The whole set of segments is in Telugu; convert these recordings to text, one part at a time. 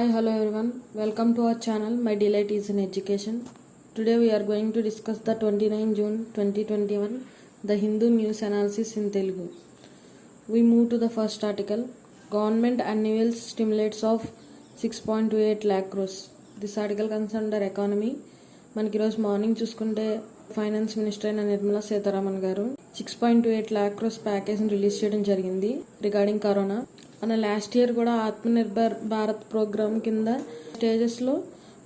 Hi, hello everyone. Welcome to our channel. My delight is in education. Today we are going to discuss the 29 June 2021 the Hindu news analysis in Telugu. We move to the first article. Government annual stimulates of 6.28 lakh crores. This article concerns under economy. మనకి ఈరోజు మార్నింగ్ చూసుకుంటే ఫైనాన్స్ మినిస్టర్ అయిన నిర్మలా సీతారామన్ గారు 6.28 lakh crores ప్యాకేజ్ని రిలీజ్ చేయడం జరిగింది రిగార్డింగ్ కరోనా. మన లాస్ట్ ఇయర్ కూడా ఆత్మనిర్భర్ భారత్ ప్రోగ్రామ్ కింద స్టేజెస్లో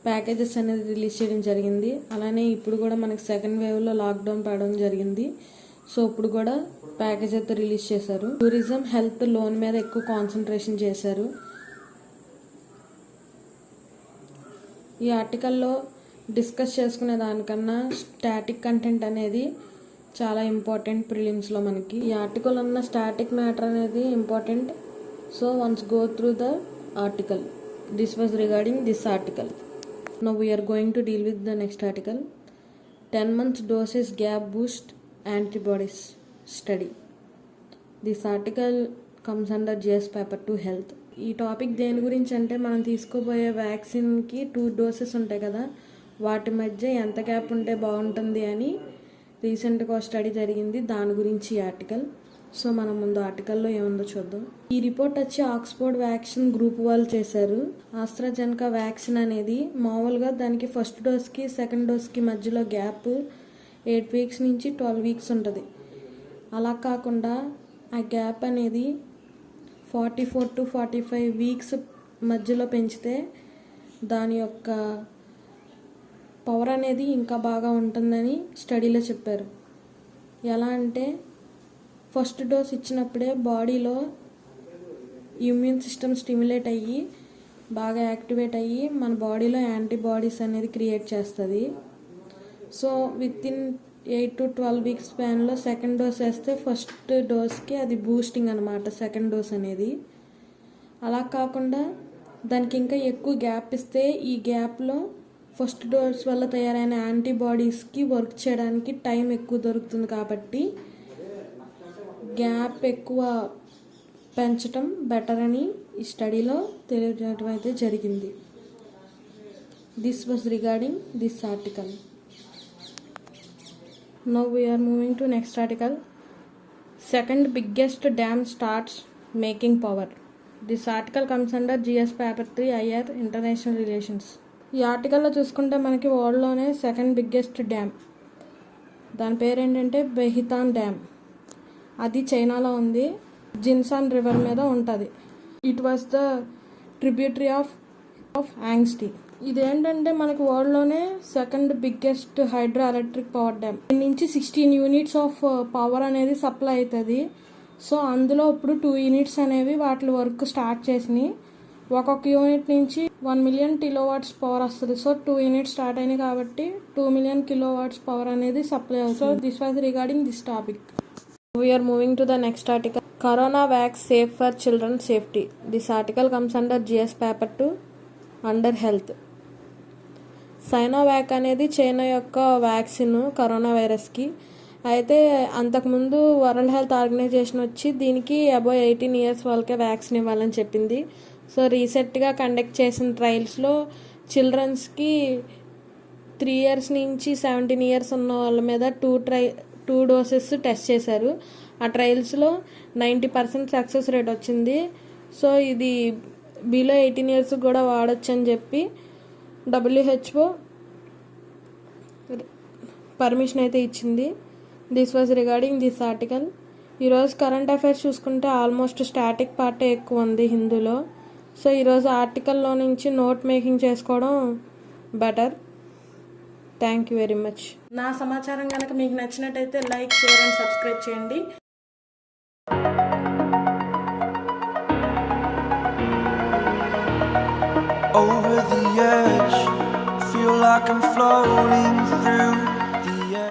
ప్యాకేజెస్ అనేది రిలీజ్ చేయడం జరిగింది. అలానే ఇప్పుడు కూడా మనకి సెకండ్ వేవ్లో లాక్డౌన్ పడడం జరిగింది. సో ఇప్పుడు కూడా ప్యాకేజ్ అయితే రిలీజ్ చేశారు. టూరిజం, హెల్త్, లోన్ మీద ఎక్కువ కాన్సన్ట్రేషన్ చేశారు. ఈ ఆర్టికల్లో డిస్కస్ చేసుకునే దానికన్నా స్టాటిక్ కంటెంట్ అనేది చాలా ఇంపార్టెంట్ ప్రిలిమ్స్లో మనకి. ఈ ఆర్టికల్ ఉన్న స్టాటిక్ మ్యాటర్ అనేది important. So once go through the article. This was regarding this article. Now we're going to deal with the next article. 10 months doses gap boost antibodies study. This article comes under GS paper 2 health. ఈ టాపిక్ దేని గురించి అంటే మనం తీసుకోబోయే వ్యాక్సిన్కి 2 doses ఉంటాయి కదా, వాటి మధ్య ఎంత గ్యాప్ ఉంటే బాగుంటుంది అని రీసెంట్గా స్టడీ జరిగింది. దాని గురించి ఈ ఆర్టికల్. సో మనం ముందు ఆర్టికల్లో ఏముందో చూద్దాం. ఈ రిపోర్ట్ వచ్చి ఆక్స్ఫోర్డ్ వ్యాక్సిన్ గ్రూప్ వాళ్ళు చేశారు. ఆస్ట్రాజెనకా వ్యాక్సిన్ అనేది మామూలుగా దానికి ఫస్ట్ డోస్కి సెకండ్ డోస్కి మధ్యలో గ్యాప్ 8 weeks నుంచి 12 weeks ఉంటుంది. అలా కాకుండా ఆ గ్యాప్ అనేది 44 to 45 weeks మధ్యలో పెంచితే దాని యొక్క పవర్ అనేది ఇంకా బాగా ఉంటుందని స్టడీలో చెప్పారు. ఎలా అంటే ఫస్ట్ డోస్ ఇచ్చినప్పుడే బాడీలో ఇమ్యూన్ సిస్టమ్ స్టిమ్యులేట్ అయ్యి బాగా యాక్టివేట్ అయ్యి మన బాడీలో యాంటీబాడీస్ అనేది క్రియేట్ చేస్తుంది. సో వితిన్ 8 to 12 weeks స్పాన్లో సెకండ్ డోస్ వేస్తే ఫస్ట్ డోస్కి అది బూస్టింగ్ అనమాట సెకండ్ డోస్ అనేది. అలా కాకుండా దానికి ఇంకా ఎక్కువ గ్యాప్ ఇస్తే ఈ గ్యాప్లో ఫస్ట్ డోస్ వల్ల తయారైన యాంటీబాడీస్కి వర్క్ చేయడానికి టైం ఎక్కువ దొరుకుతుంది. కాబట్టి గ్యాప్ ఎక్కువ పెంచడం బెటర్ అని ఈ స్టడీలో తెలియజేయడం అయితే జరిగింది. This was regarding this article. Now we're moving to next article. Second biggest dam starts making power. This article comes under GS paper 3 IR international relations. ఈ ఆర్టికల్లో చూసుకుంటే మనకి వరల్డ్లోనే సెకండ్ బిగ్గెస్ట్ డ్యామ్, దాని పేరు ఏంటంటే బెహితాన్ డ్యామ్. అది చైనాలో ఉంది, జిన్సాన్ రివర్ మీద ఉంటుంది. It was the tributary of Yangtze. ఇదేంటంటే మనకి వరల్డ్లోనే second biggest hydro electric power dam. దీని నుంచి 16 units ఆఫ్ పవర్ అనేది సప్లై అవుతుంది. సో అందులో ఇప్పుడు 2 units అనేవి వాటి వర్క్ స్టార్ట్ చేసినాయి. ఒక్కొక్క యూనిట్ నుంచి 1 million kilowatts పవర్ వస్తుంది. సో 2 units స్టార్ట్ అయినాయి కాబట్టి 2 million kilowatts పవర్ అనేది సప్లై అవుతుంది. So this was regarding this topic. We are moving to the next article. Corona vax safe for children safety. This article comes under GS paper 2 under health. Sinovac అనేది చైనా యొక్క వ్యాక్సిన్ కరోనా వైరస్కి. అయితే అంతకుముందు వరల్డ్ హెల్త్ ఆర్గనైజేషన్ వచ్చి దీనికి అబౌవ్ 18 years వాళ్ళకే వ్యాక్సిన్ ఇవ్వాలని చెప్పింది. సో రీసెంట్గా కండక్ట్ చేసిన ట్రయల్స్లో చిల్డ్రన్స్కి 3 years నుంచి 17 years ఉన్న వాళ్ళ మీద 2 doses టెస్ట్ చేశారు. ఆ ట్రయల్స్లో 90% సక్సెస్ రేట్ వచ్చింది. సో ఇది బిలో 18 years కూడా వాడచ్చు అని చెప్పి WHO పర్మిషన్ అయితే ఇచ్చింది. This was regarding this article. ఈరోజు కరెంట్ అఫైర్స్ చూసుకుంటే ఆల్మోస్ట్ స్టాటిక్ పార్టే ఎక్కువ ఉంది హిందూలో. సో ఈరోజు ఆర్టికల్లో నుంచి నోట్ మేకింగ్ చేసుకోవడం better. Thank you very much. నా సమాచారం కనుక మీకు నచ్చినట్టయితే లైక్, షేర్ అండ్ సబ్స్క్రైబ్ చేయండి. Over the edge, feel like I'm floating through